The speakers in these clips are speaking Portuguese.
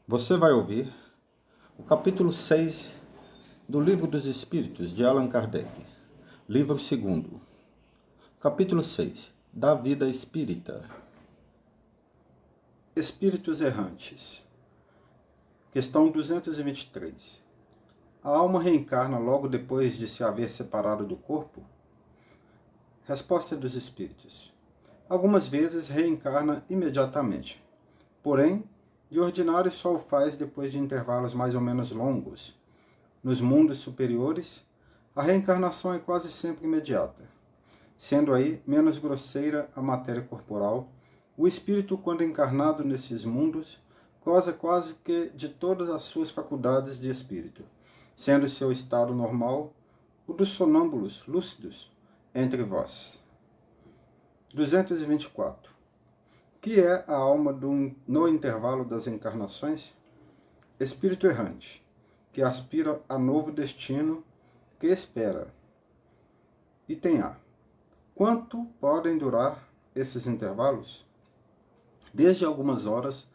Você vai ouvir o capítulo 6 do Livro dos Espíritos, de Allan Kardec. Livro 2º. Capítulo 6. Da vida espírita. Espíritos errantes. Questão 223. A alma reencarna logo depois de se haver separado do corpo? Resposta dos Espíritos. Algumas vezes reencarna imediatamente. Porém, de ordinário só o faz depois de intervalos mais ou menos longos. Nos mundos superiores, a reencarnação é quase sempre imediata. Sendo aí menos grosseira a matéria corporal, o espírito, quando encarnado nesses mundos, goza quase que de todas as suas faculdades de espírito, sendo seu estado normal o dos sonâmbulos lúcidos entre vós. 224. Que é a alma no intervalo das encarnações? Espírito errante, que aspira a novo destino, que espera. Item A. Quanto podem durar esses intervalos? Desde algumas horas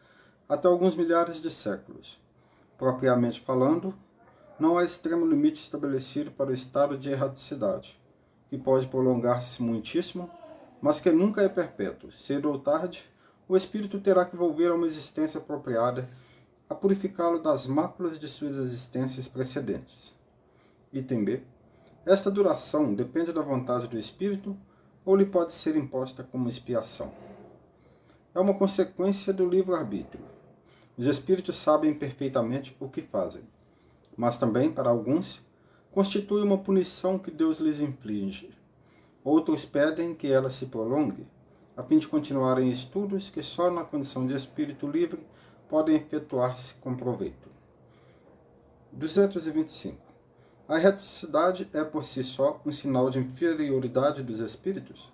até alguns milhares de séculos. Propriamente falando, não há extremo limite estabelecido para o estado de erraticidade, que pode prolongar-se muitíssimo, mas que nunca é perpétuo. Cedo ou tarde, o espírito terá que volver a uma existência apropriada a purificá-lo das máculas de suas existências precedentes. Item B. Esta duração depende da vontade do espírito ou lhe pode ser imposta como expiação. É uma consequência do livre-arbítrio. Os espíritos sabem perfeitamente o que fazem, mas também, para alguns, constitui uma punição que Deus lhes inflige. Outros pedem que ela se prolongue, a fim de continuarem estudos que só na condição de espírito livre podem efetuar-se com proveito. 225. A erraticidade é por si só um sinal de inferioridade dos espíritos?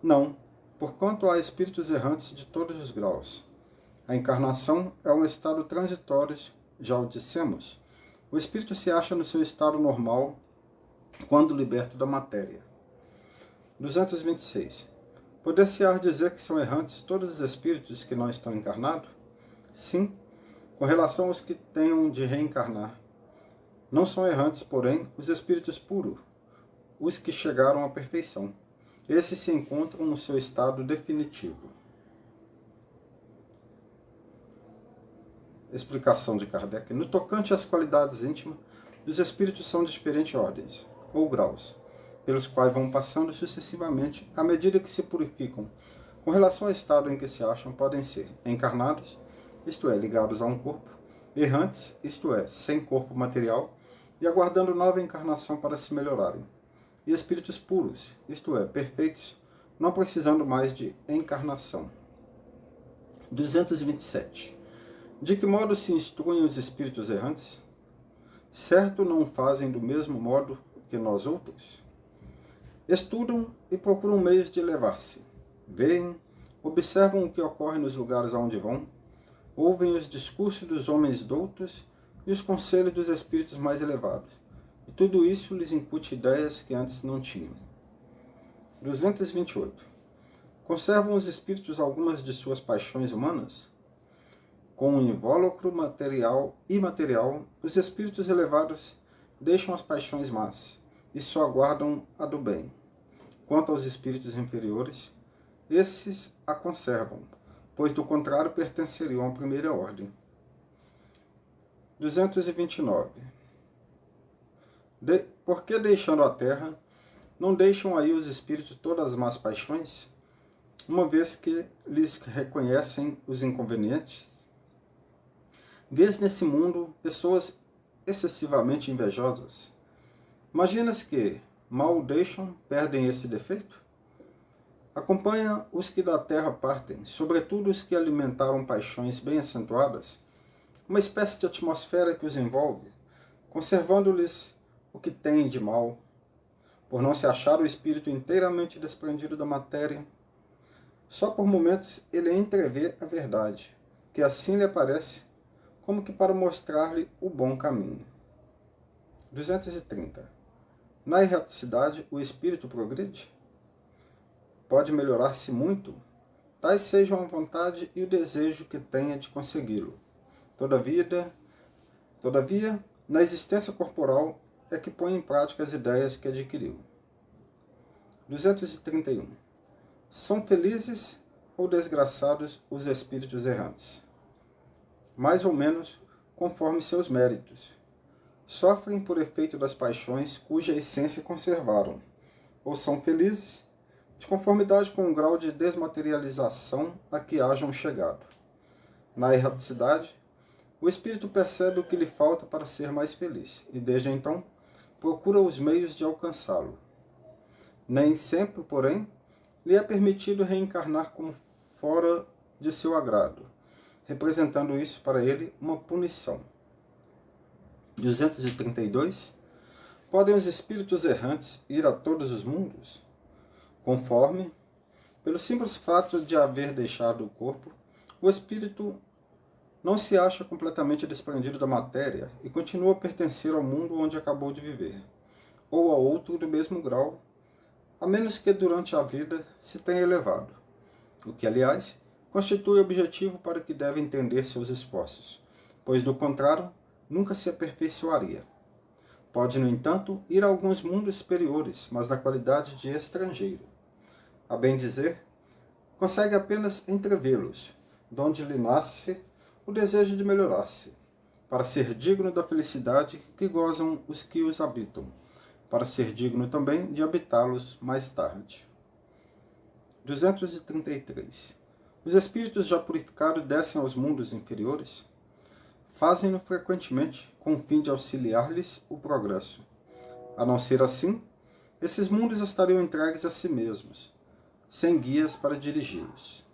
Não, porquanto há espíritos errantes de todos os graus. A encarnação é um estado transitório, já o dissemos. O espírito se acha no seu estado normal quando liberto da matéria. 226. Poder-se-á dizer que são errantes todos os espíritos que não estão encarnados? Sim, com relação aos que tenham de reencarnar. Não são errantes, porém, os espíritos puros, os que chegaram à perfeição. Esses se encontram no seu estado definitivo. Explicação de Kardec. No tocante às qualidades íntimas, os espíritos são de diferentes ordens, ou graus, pelos quais vão passando sucessivamente à medida que se purificam. Com relação ao estado em que se acham, podem ser encarnados, isto é, ligados a um corpo, errantes, isto é, sem corpo material, e aguardando nova encarnação para se melhorarem, e espíritos puros, isto é, perfeitos, não precisando mais de encarnação. 227. De que modo se instruem os espíritos errantes? Certo não fazem do mesmo modo que nós outros? Estudam e procuram meios de elevar-se. Veem, observam o que ocorre nos lugares aonde vão, ouvem os discursos dos homens doutos e os conselhos dos espíritos mais elevados. E tudo isso lhes incute ideias que antes não tinham. 228. Conservam os espíritos algumas de suas paixões humanas? Com um invólucro material e imaterial, os espíritos elevados deixam as paixões más e só aguardam a do bem. Quanto aos espíritos inferiores, esses a conservam, pois do contrário pertenceriam à primeira ordem. 229. Por que deixando a terra, não deixam aí os espíritos todas as más paixões, uma vez que lhes reconhecem os inconvenientes? Vês nesse mundo pessoas excessivamente invejosas. Imaginas que, mal o deixam, perdem esse defeito? Acompanha os que da terra partem, sobretudo os que alimentaram paixões bem acentuadas, uma espécie de atmosfera que os envolve, conservando-lhes o que têm de mal, por não se achar o espírito inteiramente desprendido da matéria. Só por momentos ele entrevê a verdade, que assim lhe aparece, como que para mostrar-lhe o bom caminho. 230. Na erraticidade, o espírito progride? Pode melhorar-se muito? Tais sejam a vontade e o desejo que tenha de consegui-lo. Todavia, na existência corporal é que põe em prática as ideias que adquiriu. 231. São felizes ou desgraçados os espíritos errantes? Mais ou menos conforme seus méritos. Sofrem por efeito das paixões cuja essência conservaram, ou são felizes de conformidade com o grau de desmaterialização a que hajam chegado. Na erraticidade, o espírito percebe o que lhe falta para ser mais feliz, e desde então procura os meios de alcançá-lo. Nem sempre, porém, lhe é permitido reencarnar como fora de seu agrado, representando isso para ele uma punição. 232. Podem os espíritos errantes ir a todos os mundos? Conforme, pelo simples fato de haver deixado o corpo, o espírito não se acha completamente desprendido da matéria e continua a pertencer ao mundo onde acabou de viver, ou a outro do mesmo grau, a menos que durante a vida se tenha elevado, o que, aliás, constitui objetivo para o que deve entender seus esforços, pois, do contrário, nunca se aperfeiçoaria. Pode, no entanto, ir a alguns mundos superiores, mas na qualidade de estrangeiro. A bem dizer, consegue apenas entrevê-los, donde lhe nasce o desejo de melhorar-se, para ser digno da felicidade que gozam os que os habitam, para ser digno também de habitá-los mais tarde. 233. Os espíritos já purificados descem aos mundos inferiores? Fazem-no frequentemente com o fim de auxiliar-lhes o progresso. A não ser assim, esses mundos estariam entregues a si mesmos, sem guias para dirigi-los.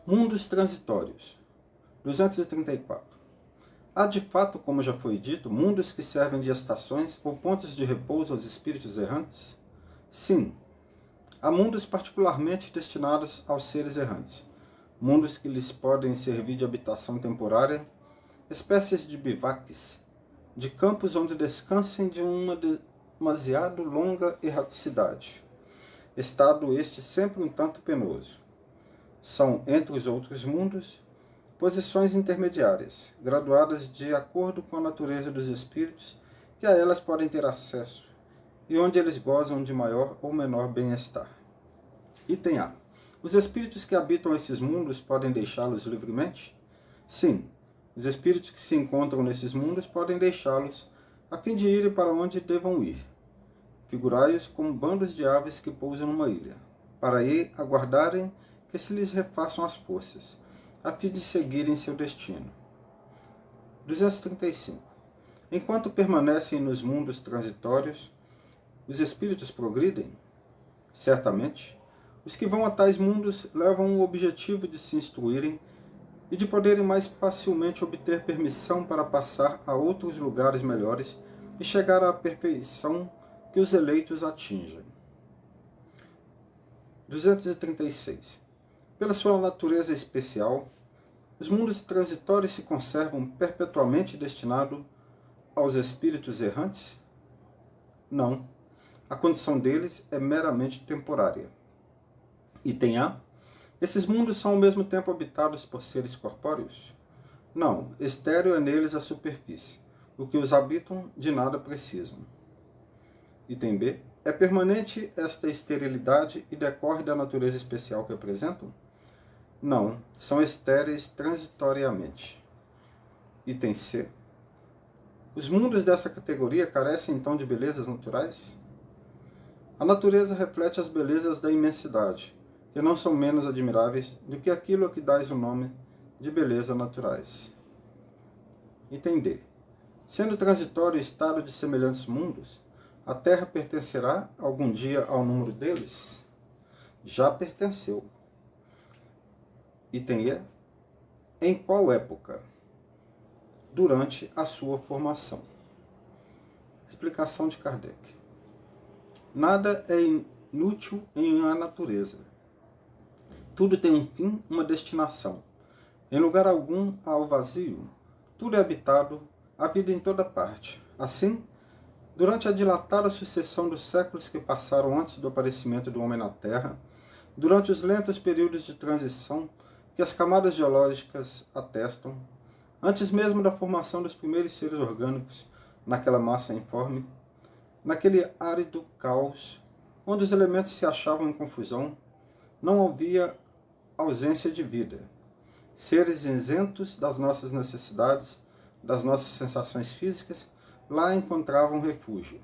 Mundos transitórios. 234. Há de fato, como já foi dito, mundos que servem de estações ou pontos de repouso aos espíritos errantes? Sim, há mundos particularmente destinados aos seres errantes, mundos que lhes podem servir de habitação temporária, espécies de bivaques, de campos onde descansem de uma demasiado longa erraticidade, estado este sempre um tanto penoso. São, entre os outros mundos, posições intermediárias, graduadas de acordo com a natureza dos espíritos que a elas podem ter acesso, e onde eles gozam de maior ou menor bem-estar. Item A. Os espíritos que habitam esses mundos podem deixá-los livremente? Sim, os espíritos que se encontram nesses mundos podem deixá-los, a fim de irem para onde devam ir. Figurai-os como bandos de aves que pousam numa ilha, para aí aguardarem que se lhes refaçam as forças, a fim de seguirem seu destino. 235. Enquanto permanecem nos mundos transitórios, os espíritos progridem? Certamente. Os que vão a tais mundos levam o objetivo de se instruírem e de poderem mais facilmente obter permissão para passar a outros lugares melhores e chegar à perfeição que os eleitos atingem. 236. Pela sua natureza especial, os mundos transitórios se conservam perpetuamente destinados aos espíritos errantes? Não. A condição deles é meramente temporária. Item A. Esses mundos são ao mesmo tempo habitados por seres corpóreos? Não, estéril é neles a superfície. O que os habitam de nada precisam. Item B. É permanente esta esterilidade e decorre da natureza especial que apresentam? Não, são estéreis transitoriamente. Item C. Os mundos dessa categoria carecem então de belezas naturais? A natureza reflete as belezas da imensidade, que não são menos admiráveis do que aquilo a que dás o nome de beleza naturais. Item D. Sendo transitório o estado de semelhantes mundos, a Terra pertencerá algum dia ao número deles? Já pertenceu. Item E. Em qual época? Durante a sua formação. Explicação de Kardec. Nada é inútil em a natureza. Tudo tem um fim, uma destinação. Em lugar algum há o vazio. Tudo é habitado, a vida em toda parte. Assim, durante a dilatada sucessão dos séculos que passaram antes do aparecimento do homem na Terra, durante os lentos períodos de transição, que as camadas geológicas atestam, antes mesmo da formação dos primeiros seres orgânicos naquela massa informe, naquele árido caos, onde os elementos se achavam em confusão, não havia ausência de vida. Seres isentos das nossas necessidades, das nossas sensações físicas, lá encontravam refúgio.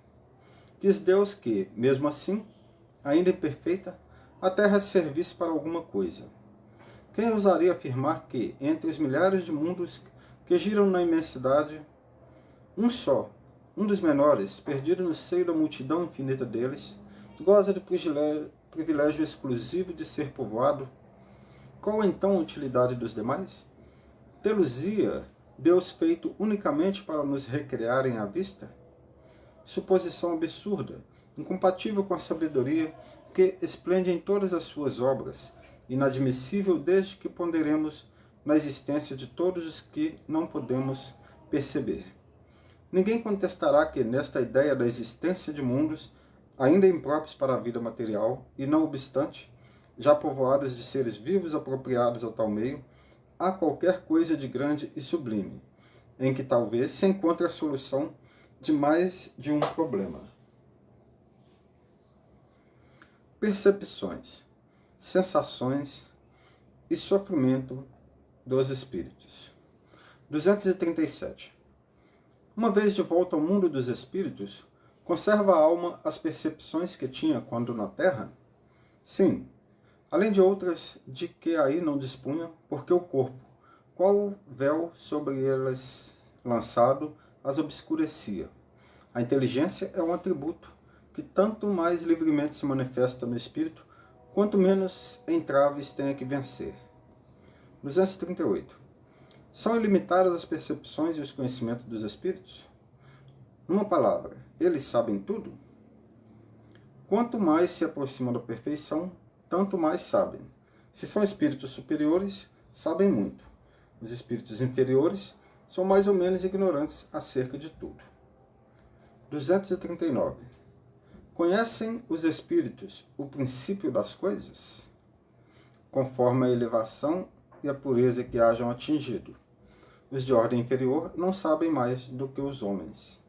Quis Deus que, mesmo assim, ainda imperfeita, a Terra servisse para alguma coisa. Quem ousaria afirmar que, entre os milhares de mundos que giram na imensidade, um só, um dos menores, perdido no seio da multidão infinita deles, goza de privilégio exclusivo de ser povoado? Qual então a utilidade dos demais? Tê-los-ia Deus feito unicamente para nos recriarem à vista? Suposição absurda, incompatível com a sabedoria que esplende em todas as suas obras, inadmissível desde que ponderemos na existência de todos os que não podemos perceber. Ninguém contestará que, nesta ideia da existência de mundos, ainda impróprios para a vida material, e não obstante, já povoados de seres vivos apropriados a tal meio, há qualquer coisa de grande e sublime, em que talvez se encontre a solução de mais de um problema. Percepções, sensações e sofrimento dos espíritos. 237. Uma vez de volta ao mundo dos espíritos, conserva a alma as percepções que tinha quando na Terra? Sim, além de outras de que aí não dispunha, porque o corpo, qual véu sobre elas lançado, as obscurecia. A inteligência é um atributo que tanto mais livremente se manifesta no espírito, quanto menos entraves tenha que vencer. 238. São ilimitadas as percepções e os conhecimentos dos espíritos? Numa palavra, eles sabem tudo? Quanto mais se aproximam da perfeição, tanto mais sabem. Se são espíritos superiores, sabem muito. Os espíritos inferiores são mais ou menos ignorantes acerca de tudo. 239. Conhecem os espíritos o princípio das coisas? Conforme a elevação e a pureza que hajam atingido. Os de ordem inferior não sabem mais do que os homens.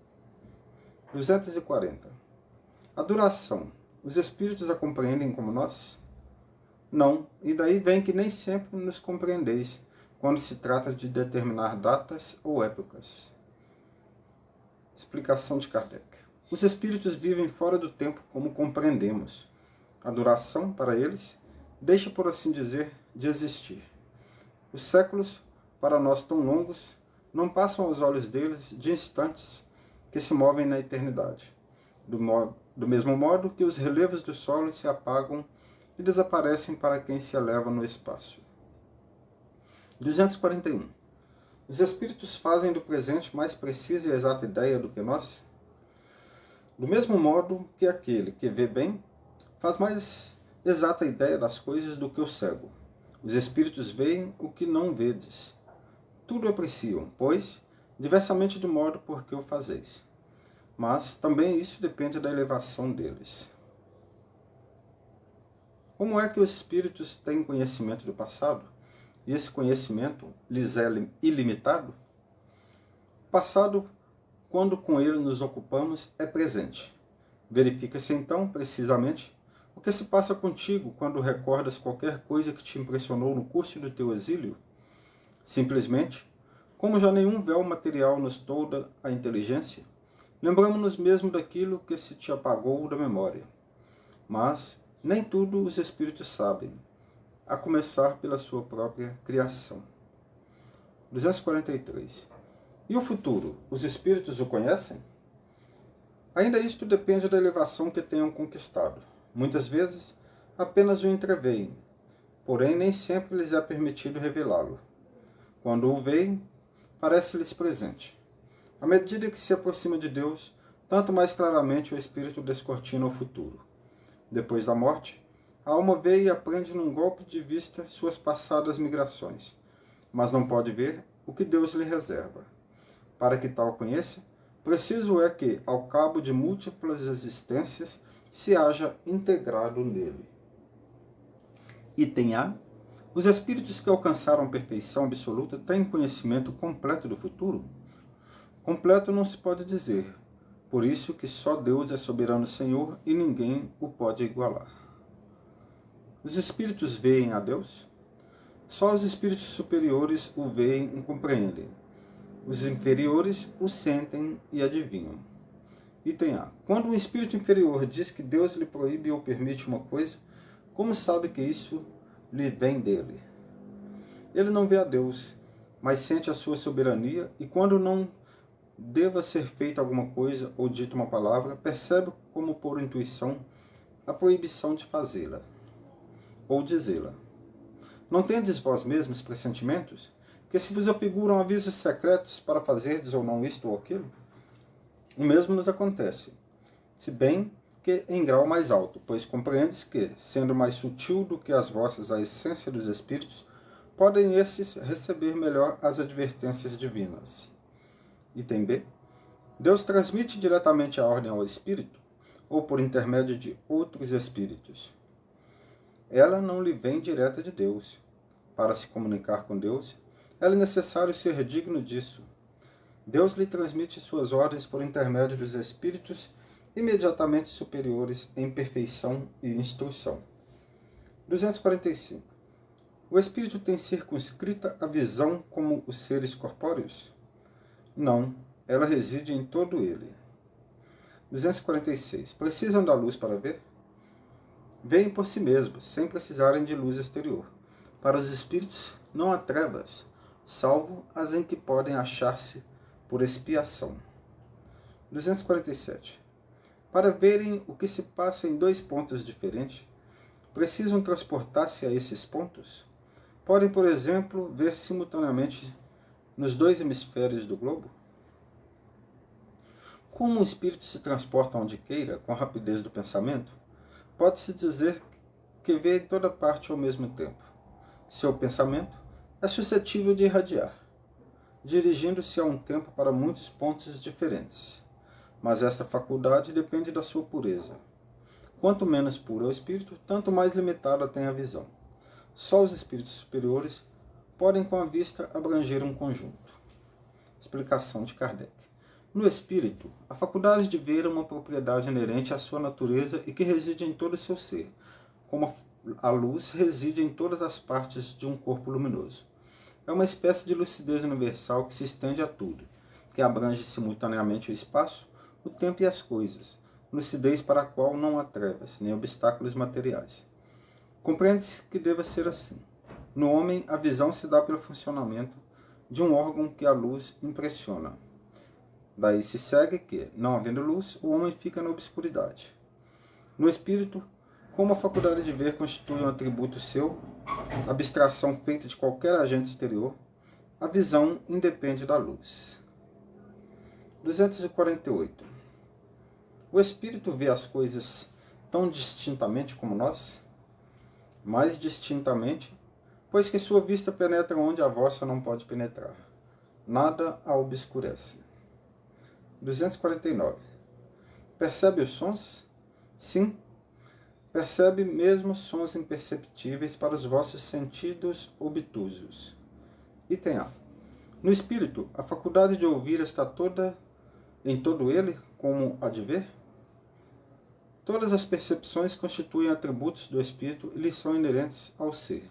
240. A duração. Os espíritos a compreendem como nós? Não, e daí vem que nem sempre nos compreendeis, quando se trata de determinar datas ou épocas. Explicação de Kardec. Os espíritos vivem fora do tempo como compreendemos. A duração, para eles, deixa, por assim dizer, de existir. Os séculos, para nós tão longos, não passam aos olhos deles de instantes que se movem na eternidade. Do mesmo modo que os relevos do solo se apagam e desaparecem para quem se eleva no espaço. 241. Os espíritos fazem do presente mais precisa e exata ideia do que nós? Do mesmo modo que aquele que vê bem faz mais exata ideia das coisas do que o cego. Os espíritos veem o que não vedes. Tudo apreciam, pois, diversamente do modo por que o fazeis. Mas também isso depende da elevação deles. Como é que os espíritos têm conhecimento do passado? E esse conhecimento lhes é ilimitado? O passado, quando com ele nos ocupamos, é presente. Verifica-se então, precisamente, o que se passa contigo quando recordas qualquer coisa que te impressionou no curso do teu exílio? Simplesmente, como já nenhum véu material nos tolda a inteligência, lembramos-nos mesmo daquilo que se te apagou da memória. Mas nem tudo os espíritos sabem, a começar pela sua própria criação. 243. E o futuro? Os espíritos o conhecem? Ainda isto depende da elevação que tenham conquistado. Muitas vezes, apenas o entreveem, porém nem sempre lhes é permitido revelá-lo. Quando o veem, parece-lhes presente. À medida que se aproxima de Deus, tanto mais claramente o espírito descortina o futuro. Depois da morte, a alma vê e aprende num golpe de vista suas passadas migrações, mas não pode ver o que Deus lhe reserva. Para que tal conheça, preciso é que, ao cabo de múltiplas existências, se haja integrado nele. Item A. Os espíritos que alcançaram a perfeição absoluta têm conhecimento completo do futuro? Completo não se pode dizer, por isso que só Deus é soberano Senhor e ninguém o pode igualar. Os espíritos veem a Deus? Só os espíritos superiores o veem e compreendem. Os inferiores o sentem e adivinham. Item A. Quando um espírito inferior diz que Deus lhe proíbe ou permite uma coisa, como sabe que isso lhe vem dele? Ele não vê a Deus, mas sente a sua soberania e quando não deva ser feita alguma coisa ou dita uma palavra, percebe como por intuição a proibição de fazê-la ou dizê-la. Não tendes vós mesmos pressentimentos que se vos afiguram avisos secretos para fazerdes ou não isto ou aquilo? O mesmo nos acontece, se bem que em grau mais alto, pois compreendes que, sendo mais sutil do que as vossas a essência dos espíritos, podem esses receber melhor as advertências divinas. Item B. Deus transmite diretamente a ordem ao espírito, ou por intermédio de outros espíritos? Ela não lhe vem direta de Deus. Para se comunicar com Deus, é necessário ser digno disso. Deus lhe transmite suas ordens por intermédio dos espíritos imediatamente superiores em perfeição e instrução. 245. O espírito tem circunscrita a visão como os seres corpóreos? Não, ela reside em todo ele. 246. Precisam da luz para ver? Veem por si mesmos, sem precisarem de luz exterior. Para os espíritos não há trevas, salvo as em que podem achar-se por expiação. 247. Para verem o que se passa em dois pontos diferentes, precisam transportar-se a esses pontos? Podem, por exemplo, ver simultaneamente nos dois hemisférios do globo? Como o espírito se transporta onde queira, com a rapidez do pensamento, pode-se dizer que vê em toda parte ao mesmo tempo. Seu pensamento é suscetível de irradiar, dirigindo-se a um tempo para muitos pontos diferentes. Mas esta faculdade depende da sua pureza. Quanto menos puro é o espírito, tanto mais limitada tem a visão. Só os espíritos superiores podem com a vista abranger um conjunto. Explicação de Kardec. No espírito, a faculdade de ver é uma propriedade inerente à sua natureza e que reside em todo o seu ser, como a luz reside em todas as partes de um corpo luminoso. É uma espécie de lucidez universal que se estende a tudo, que abrange simultaneamente o espaço, o tempo e as coisas, lucidez para a qual não há trevas, nem obstáculos materiais. Compreende-se que deva ser assim. No homem, a visão se dá pelo funcionamento de um órgão que a luz impressiona. Daí se segue que, não havendo luz, o homem fica na obscuridade. No espírito, como a faculdade de ver constitui um atributo seu, abstração feita de qualquer agente exterior, a visão independe da luz. 248. O espírito vê as coisas tão distintamente como nós? Mais distintamente, pois que sua vista penetra onde a vossa não pode penetrar. Nada a obscurece. 249. Percebe os sons? Sim. Percebe mesmo sons imperceptíveis para os vossos sentidos obtusos. Item A. No espírito, a faculdade de ouvir está em todo ele, como a de ver? Todas as percepções constituem atributos do espírito e lhes são inerentes ao ser.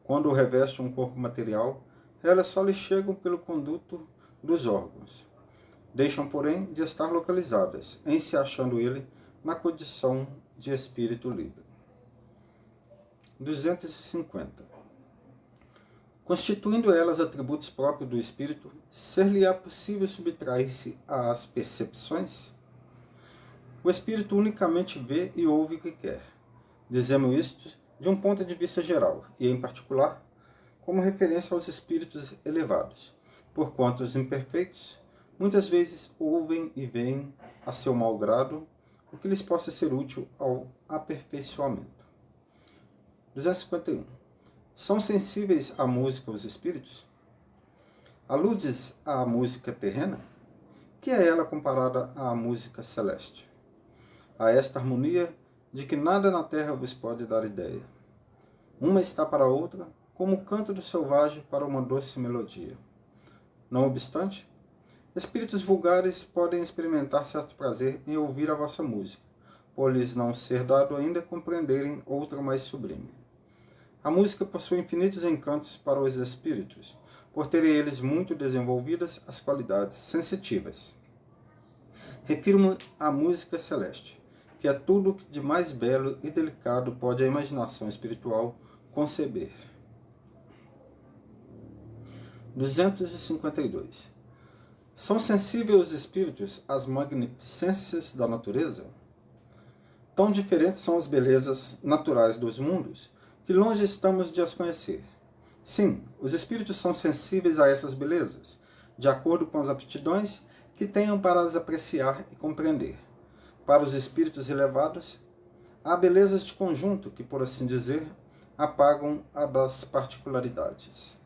Quando o reveste um corpo material, elas só lhe chegam pelo conduto dos órgãos. Deixam, porém, de estar localizadas, em se achando ele na condição de espírito livre. 250. Constituindo elas atributos próprios do espírito, ser-lhe-á possível subtrair-se às percepções? O espírito unicamente vê e ouve o que quer. Dizemos isto de um ponto de vista geral, e em particular, como referência aos espíritos elevados, porquanto os imperfeitos muitas vezes ouvem e veem, a seu mau grado, o que lhes possa ser útil ao aperfeiçoamento. 251. São sensíveis à música os espíritos? Aludes à música terrena? Que é ela comparada à música celeste? A esta harmonia de que nada na terra vos pode dar ideia. Uma está para a outra, como o canto do selvagem para uma doce melodia. Não obstante, espíritos vulgares podem experimentar certo prazer em ouvir a vossa música, por lhes não ser dado ainda compreenderem outra mais sublime. A música possui infinitos encantos para os espíritos, por terem eles muito desenvolvidas as qualidades sensitivas. Refiro-me à música celeste, que é tudo o que de mais belo e delicado pode a imaginação espiritual conceber. 252. São sensíveis os espíritos às magnificências da natureza? Tão diferentes são as belezas naturais dos mundos, que longe estamos de as conhecer. Sim, os espíritos são sensíveis a essas belezas, de acordo com as aptidões que tenham para as apreciar e compreender. Para os espíritos elevados, há belezas de conjunto que, por assim dizer, apagam a das particularidades.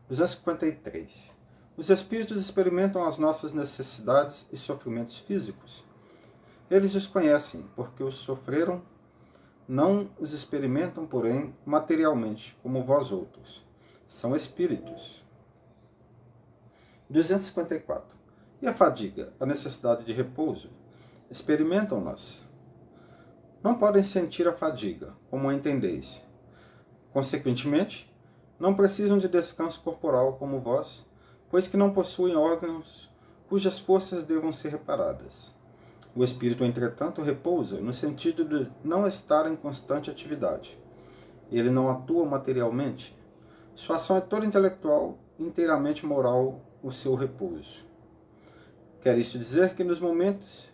253. Os espíritos experimentam as nossas necessidades e sofrimentos físicos. Eles os conhecem, porque os sofreram. Não os experimentam, porém, materialmente, como vós outros. São espíritos. 254. E a fadiga, a necessidade de repouso? Experimentam-nas. Não podem sentir a fadiga, como a entendeis. Consequentemente, não precisam de descanso corporal como vós, pois que não possuem órgãos cujas forças devam ser reparadas. O espírito, entretanto, repousa no sentido de não estar em constante atividade. Ele não atua materialmente. Sua ação é toda intelectual, inteiramente moral o seu repouso. Quer isto dizer que nos momentos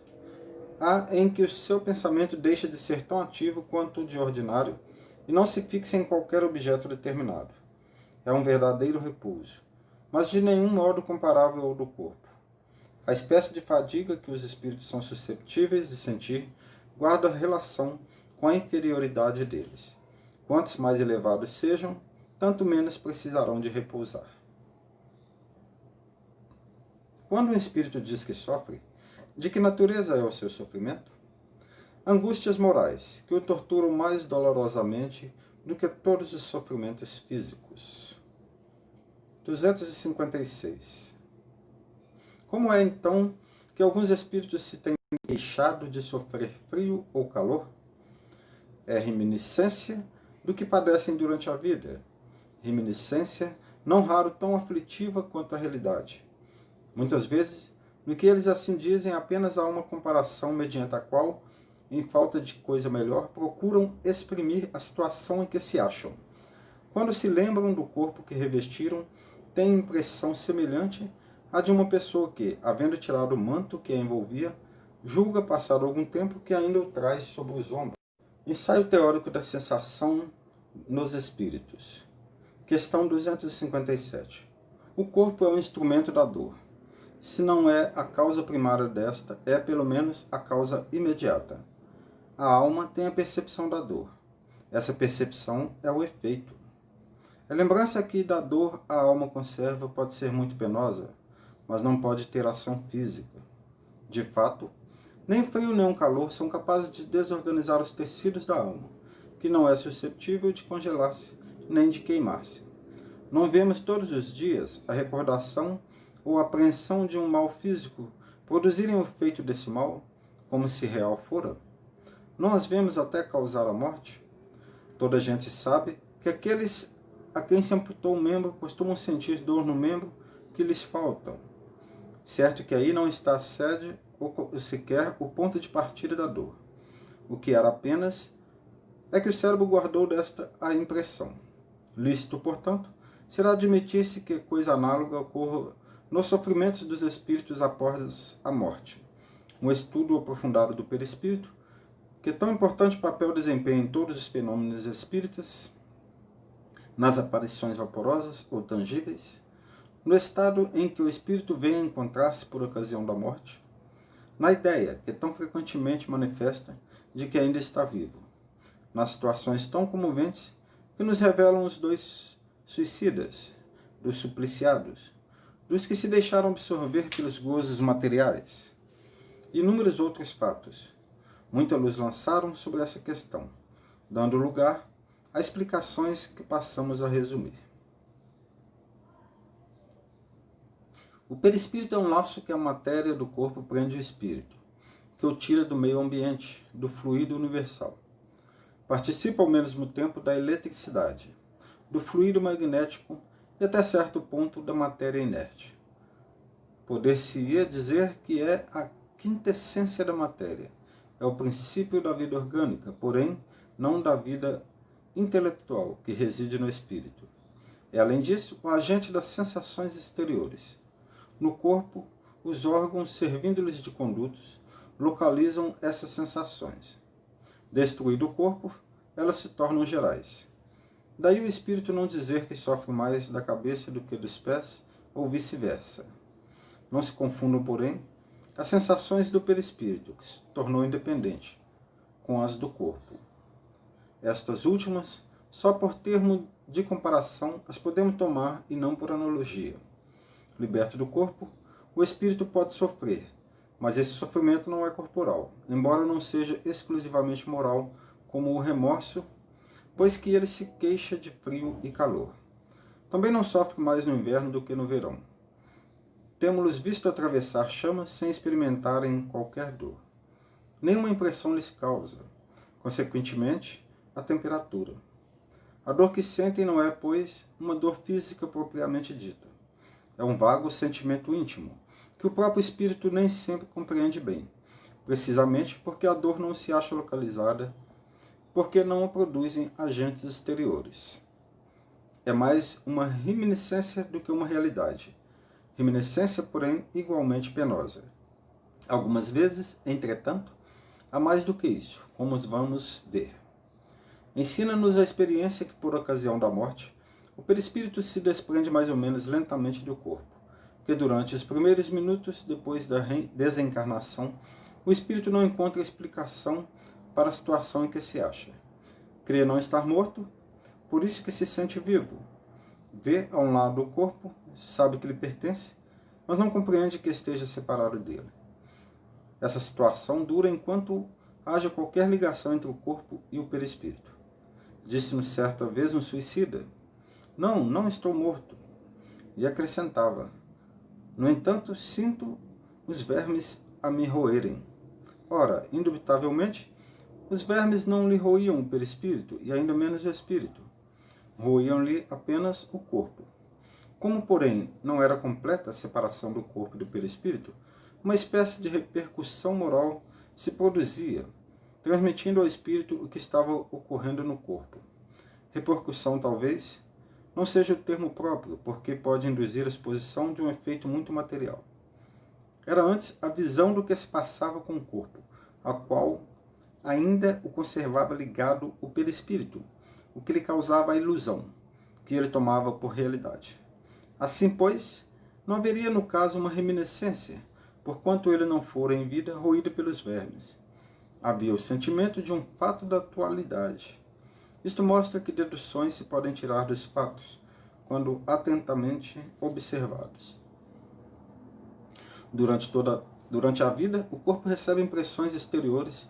há em que o seu pensamento deixa de ser tão ativo quanto o de ordinário e não se fixa em qualquer objeto determinado. É um verdadeiro repouso, mas de nenhum modo comparável ao do corpo. A espécie de fadiga que os espíritos são susceptíveis de sentir guarda relação com a inferioridade deles. Quantos mais elevados sejam, tanto menos precisarão de repousar. Quando um espírito diz que sofre, de que natureza é o seu sofrimento? Angústias morais, que o torturam mais dolorosamente do que todos os sofrimentos físicos. 256. Como é, então, que alguns espíritos se têm queixado de sofrer frio ou calor? É reminiscência do que padecem durante a vida. Reminiscência, não raro tão aflitiva quanto a realidade. Muitas vezes, no que eles assim dizem, apenas há uma comparação mediante a qual, em falta de coisa melhor, procuram exprimir a situação em que se acham. Quando se lembram do corpo que revestiram, têm impressão semelhante à de uma pessoa que, havendo tirado o manto que a envolvia, julga passado algum tempo que ainda o traz sobre os ombros. Ensaio teórico da sensação nos espíritos. Questão 257. O corpo é um instrumento da dor. Se não é a causa primária desta, é pelo menos a causa imediata. A alma tem a percepção da dor. Essa percepção é o efeito. A lembrança que da dor a alma conserva pode ser muito penosa, mas não pode ter ação física. De fato, nem o frio nem o calor são capazes de desorganizar os tecidos da alma, que não é suscetível de congelar-se nem de queimar-se. Não vemos todos os dias a recordação ou a apreensão de um mal físico produzirem o efeito desse mal, como se real fora? Não as vemos até causar a morte? Toda a gente sabe que aqueles a quem se amputou um membro costumam sentir dor no membro que lhes falta. Certo que aí não está a sede ou sequer o ponto de partida da dor. O que era apenas é que o cérebro guardou desta a impressão. Lícito, portanto, será admitir-se que coisa análoga ocorra nos sofrimentos dos espíritos após a morte. Um estudo aprofundado do perispírito, que tão importante papel desempenha em todos os fenômenos espíritas, nas aparições vaporosas ou tangíveis, no estado em que o espírito vem a encontrar-se por ocasião da morte, na ideia que tão frequentemente manifesta de que ainda está vivo, nas situações tão comoventes que nos revelam os dois suicidas, dos supliciados, dos que se deixaram absorver pelos gozos materiais, e inúmeros outros fatos. Muita luz lançaram sobre essa questão, dando lugar há explicações que passamos a resumir. O perispírito é um laço que a matéria do corpo prende o espírito, que o tira do meio ambiente, do fluido universal. Participa ao mesmo tempo da eletricidade, do fluido magnético e até certo ponto da matéria inerte. Poder-se-ia dizer que é a quintessência da matéria, é o princípio da vida orgânica, porém não da vida intelectual que reside no espírito. É, além disso, o agente das sensações exteriores. No corpo, os órgãos, servindo-lhes de condutos, localizam essas sensações. Destruído o corpo, elas se tornam gerais. Daí o espírito não dizer que sofre mais da cabeça do que dos pés, ou vice-versa. Não se confundam, porém, as sensações do perispírito, que se tornou independente, com as do corpo. Estas últimas, só por termo de comparação, as podemos tomar e não por analogia. Liberto do corpo, o espírito pode sofrer, mas esse sofrimento não é corporal, embora não seja exclusivamente moral, como o remorso, pois que ele se queixa de frio e calor. Também não sofre mais no inverno do que no verão. Temos-los visto atravessar chamas sem experimentarem qualquer dor. Nenhuma impressão lhes causa, consequentemente, a temperatura. A dor que sentem não é, pois, uma dor física propriamente dita. É um vago sentimento íntimo, que o próprio espírito nem sempre compreende bem, precisamente porque a dor não se acha localizada, porque não a produzem agentes exteriores. É mais uma reminiscência do que uma realidade. Reminiscência, porém, igualmente penosa. Algumas vezes, entretanto, há mais do que isso, como vamos ver. Ensina-nos a experiência que, por ocasião da morte, o perispírito se desprende mais ou menos lentamente do corpo, que durante os primeiros minutos depois da desencarnação, o espírito não encontra explicação para a situação em que se acha. Crê não estar morto, por isso que se sente vivo. Vê a um lado o corpo, sabe que lhe pertence, mas não compreende que esteja separado dele. Essa situação dura enquanto haja qualquer ligação entre o corpo e o perispírito. Disse-nos certa vez um suicida: não estou morto. E acrescentava: no entanto, sinto os vermes a me roerem. Ora, indubitavelmente, os vermes não lhe roíam o perispírito, e ainda menos o espírito. Roíam-lhe apenas o corpo. Como, porém, não era completa a separação do corpo e do perispírito, uma espécie de repercussão moral se produzia, transmitindo ao espírito o que estava ocorrendo no corpo. Repercussão, talvez, não seja o termo próprio, porque pode induzir a exposição de um efeito muito material. Era antes a visão do que se passava com o corpo, a qual ainda o conservava ligado o perispírito, o que lhe causava a ilusão, que ele tomava por realidade. Assim, pois, não haveria no caso uma reminiscência, porquanto ele não fora em vida roído pelos vermes. Havia o sentimento de um fato da atualidade. Isto mostra que deduções se podem tirar dos fatos, quando atentamente observados. Durante a vida, o corpo recebe impressões exteriores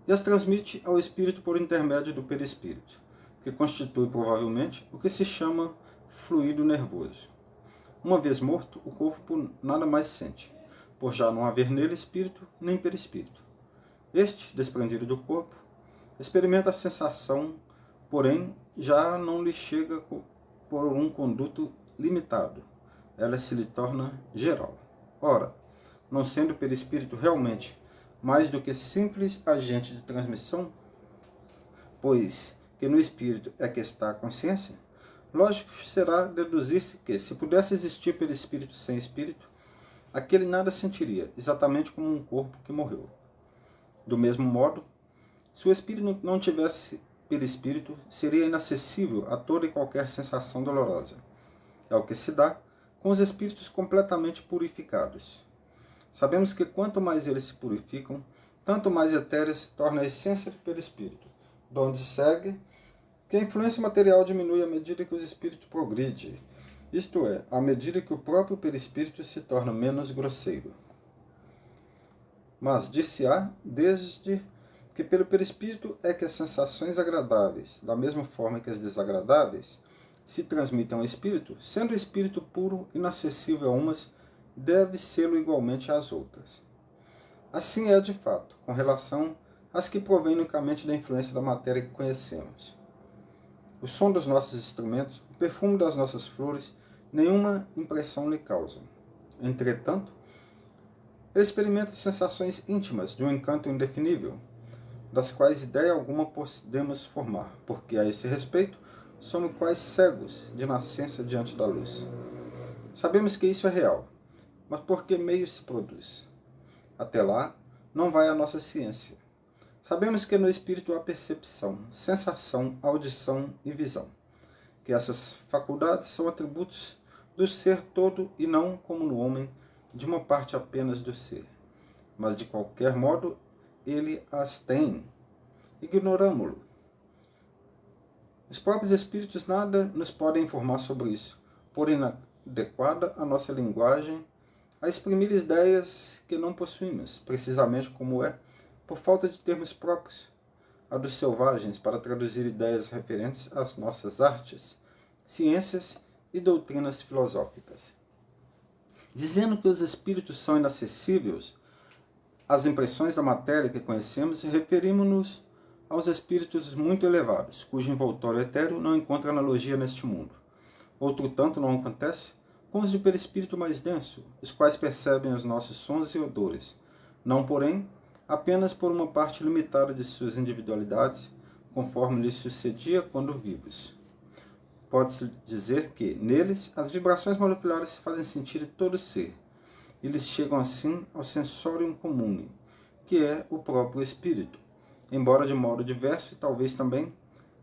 e as transmite ao espírito por intermédio do perispírito, que constitui provavelmente o que se chama fluido nervoso. Uma vez morto, o corpo nada mais sente, por já não haver nele espírito nem perispírito. Este, desprendido do corpo, experimenta a sensação, porém já não lhe chega por um conduto limitado. Ela se lhe torna geral. Ora, não sendo o perispírito realmente mais do que simples agente de transmissão, pois que no espírito é que está a consciência, lógico será deduzir-se que, se pudesse existir perispírito sem espírito, aquele nada sentiria, exatamente como um corpo que morreu. Do mesmo modo, se o espírito não tivesse perispírito, seria inacessível a toda e qualquer sensação dolorosa. É o que se dá com os espíritos completamente purificados. Sabemos que quanto mais eles se purificam, tanto mais etérea se torna a essência do perispírito, de onde segue que a influência material diminui à medida que o espírito progride, isto é, à medida que o próprio perispírito se torna menos grosseiro. Mas dir-se-á desde que pelo perispírito é que as sensações agradáveis, da mesma forma que as desagradáveis, se transmitem ao espírito, sendo o espírito puro, inacessível a umas, deve sê-lo igualmente às outras. Assim é de fato, com relação às que provêm unicamente da influência da matéria que conhecemos. O som dos nossos instrumentos, o perfume das nossas flores, nenhuma impressão lhe causam. Entretanto, ele experimenta sensações íntimas de um encanto indefinível, das quais ideia alguma podemos formar, porque a esse respeito somos quase cegos de nascença diante da luz. Sabemos que isso é real, mas por que meio se produz? Até lá, não vai a nossa ciência. Sabemos que no espírito há percepção, sensação, audição e visão, que essas faculdades são atributos do ser todo e não, como no homem, de uma parte apenas do ser. Mas, de qualquer modo, ele as tem. Ignoramo-lo. Os próprios espíritos nada nos podem informar sobre isso, por inadequada a nossa linguagem a exprimir ideias que não possuímos, precisamente como é, por falta de termos próprios, a dos selvagens, para traduzir ideias referentes às nossas artes, ciências e doutrinas filosóficas. Dizendo que os espíritos são inacessíveis às impressões da matéria que conhecemos, referimos-nos aos espíritos muito elevados, cujo envoltório etéreo não encontra analogia neste mundo. Outro tanto não acontece com os de perispírito mais denso, os quais percebem os nossos sons e odores, não, porém, apenas por uma parte limitada de suas individualidades, conforme lhes sucedia quando vivos. Pode-se dizer que, neles, as vibrações moleculares se fazem sentir em todo o ser, e lhes chegam assim ao sensorium comune, que é o próprio espírito, embora de modo diverso e talvez também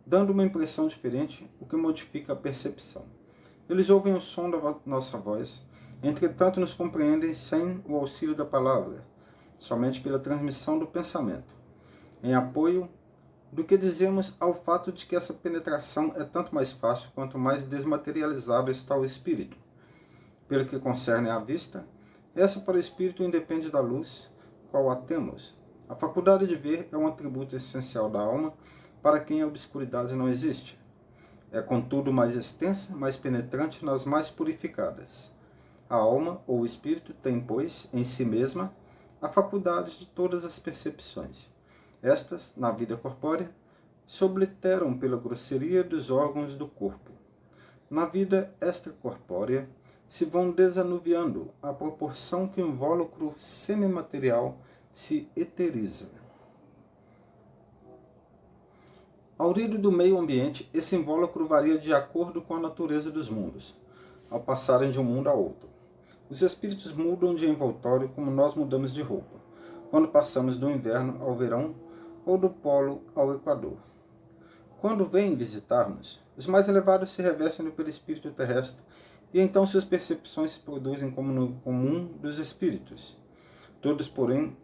dando uma impressão diferente, o que modifica a percepção. Eles ouvem o som da nossa voz, entretanto nos compreendem sem o auxílio da palavra, somente pela transmissão do pensamento, em apoio do que dizemos ao fato de que essa penetração é tanto mais fácil quanto mais desmaterializado está o espírito. Pelo que concerne à vista, essa para o espírito independe da luz, qual a temos. A faculdade de ver é um atributo essencial da alma, para quem a obscuridade não existe. É, contudo, mais extensa, mais penetrante nas mais purificadas. A alma, ou o espírito, tem, pois, em si mesma, a faculdade de todas as percepções. Estas, na vida corpórea, se obliteram pela grosseria dos órgãos do corpo. Na vida extracorpórea, se vão desanuviando à proporção que o invólucro semimaterial se eteriza. Ao rir do meio ambiente, esse invólucro varia de acordo com a natureza dos mundos, ao passarem de um mundo a outro. Os espíritos mudam de envoltório como nós mudamos de roupa, quando passamos do inverno ao verão ou do polo ao equador. Quando vêm visitar-nos, os mais elevados se revestem do perispírito terrestre e então suas percepções se produzem como no comum dos espíritos. Todos, porém,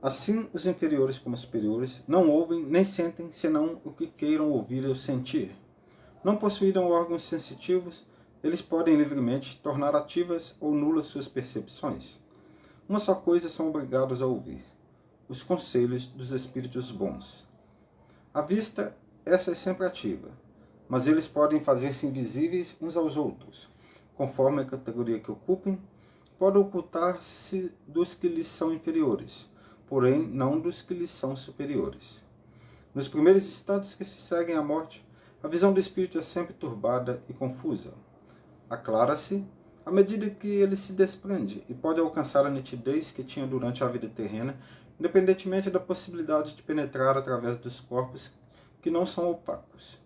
assim os inferiores como os superiores, não ouvem nem sentem senão o que queiram ouvir ou sentir. Não possuíram órgãos sensitivos, eles podem livremente tornar ativas ou nulas suas percepções. Uma só coisa são obrigados a ouvir: os conselhos dos espíritos bons. A vista, essa é sempre ativa, mas eles podem fazer-se invisíveis uns aos outros. Conforme a categoria que ocupem, podem ocultar-se dos que lhes são inferiores, porém não dos que lhes são superiores. Nos primeiros instantes que se seguem à morte, a visão do espírito é sempre turbada e confusa. Aclara-se à medida que ele se desprende e pode alcançar a nitidez que tinha durante a vida terrena, independentemente da possibilidade de penetrar através dos corpos que não são opacos.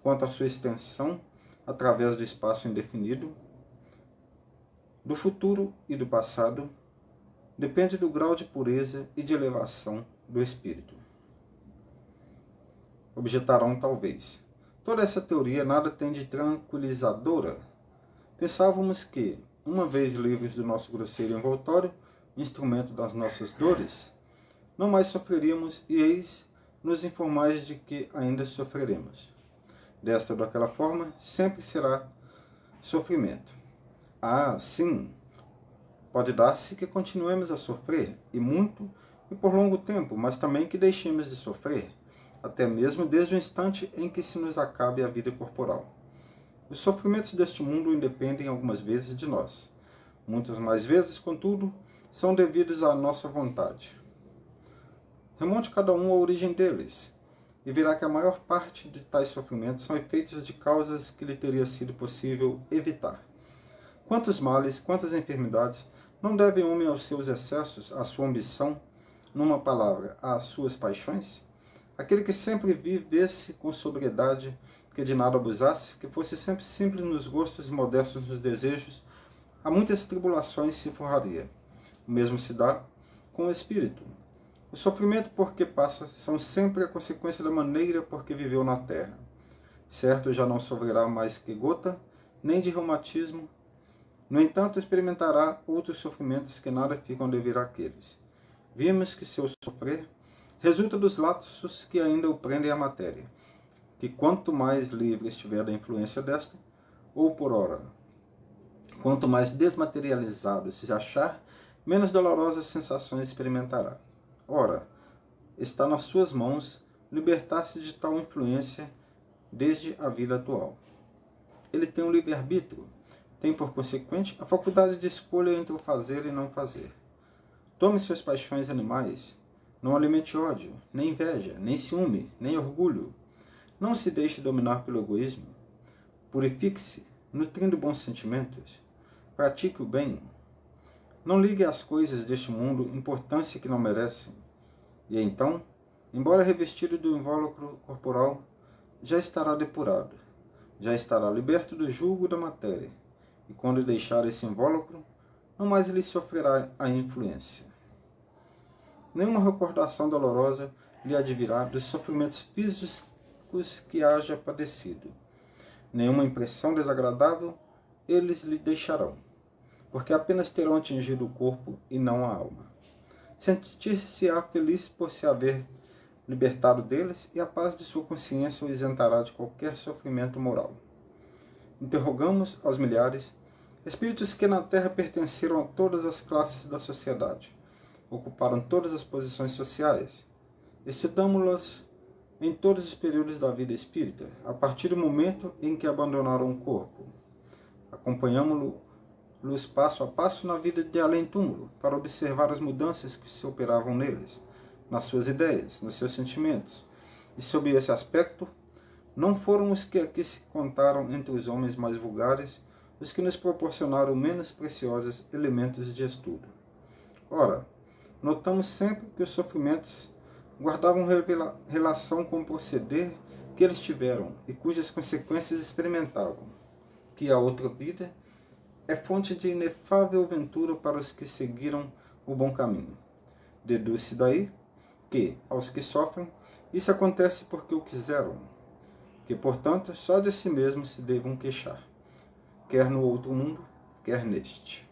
Quanto à sua extensão, através do espaço indefinido, do futuro e do passado, depende do grau de pureza e de elevação do espírito. Objetarão talvez: toda essa teoria nada tem de tranquilizadora. Pensávamos que, uma vez livres do nosso grosseiro envoltório, instrumento das nossas dores, não mais sofreríamos e eis nos informais de que ainda sofreremos. Desta ou daquela forma, sempre será sofrimento. Ah, sim! Pode dar-se que continuemos a sofrer, e muito, e por longo tempo, mas também que deixemos de sofrer, até mesmo desde o instante em que se nos acabe a vida corporal. Os sofrimentos deste mundo independem algumas vezes de nós. Muitas mais vezes, contudo, são devidos à nossa vontade. Remonte cada um à origem deles, e verá que a maior parte de tais sofrimentos são efeitos de causas que lhe teria sido possível evitar. Quantos males, quantas enfermidades não deve o homem aos seus excessos, à sua ambição, numa palavra, às suas paixões? Aquele que sempre vivesse com sobriedade, que de nada abusasse, que fosse sempre simples nos gostos e modestos nos desejos, a muitas tribulações se forraria. O mesmo se dá com o espírito. O sofrimento por que passa são sempre a consequência da maneira por que viveu na terra. Certo, já não sofrerá mais que gota, nem de reumatismo. No entanto, experimentará outros sofrimentos que nada ficam devido àqueles. Vimos que seu sofrer resulta dos laços que ainda o prendem à matéria, que quanto mais livre estiver da influência desta, ou por ora, quanto mais desmaterializado se achar, menos dolorosas sensações experimentará. Ora, está nas suas mãos libertar-se de tal influência desde a vida atual. Ele tem um livre-arbítrio, tem por consequente a faculdade de escolha entre o fazer e não fazer. Tome suas paixões animais, não alimente ódio, nem inveja, nem ciúme, nem orgulho. Não se deixe dominar pelo egoísmo. Purifique-se, nutrindo bons sentimentos. Pratique o bem. Não ligue às coisas deste mundo importância que não merecem. E então, embora revestido do invólucro corporal, já estará depurado, já estará liberto do jugo da matéria. E quando deixar esse invólucro, não mais lhe sofrerá a influência. Nenhuma recordação dolorosa lhe advirá dos sofrimentos físicos que haja padecido. Nenhuma impressão desagradável eles lhe deixarão, porque apenas terão atingido o corpo e não a alma. Sentir-se-á feliz por se haver libertado deles, e a paz de sua consciência o isentará de qualquer sofrimento moral. Interrogamos aos milhares, espíritos que na Terra pertenceram a todas as classes da sociedade, ocuparam todas as posições sociais. Estudamos-las em todos os períodos da vida espírita, a partir do momento em que abandonaram o corpo. Acompanhamos-los passo a passo na vida de além-túmulo, para observar as mudanças que se operavam neles, nas suas ideias, nos seus sentimentos. E sob esse aspecto, não foram os que aqui se contaram entre os homens mais vulgares os que nos proporcionaram menos preciosos elementos de estudo. Ora, notamos sempre que os sofrimentos guardavam relação com o proceder que eles tiveram e cujas consequências experimentavam, que a outra vida é fonte de inefável ventura para os que seguiram o bom caminho. Deduz-se daí que, aos que sofrem, isso acontece porque o quiseram, que, portanto, só de si mesmos se devam queixar, quer no outro mundo, quer neste.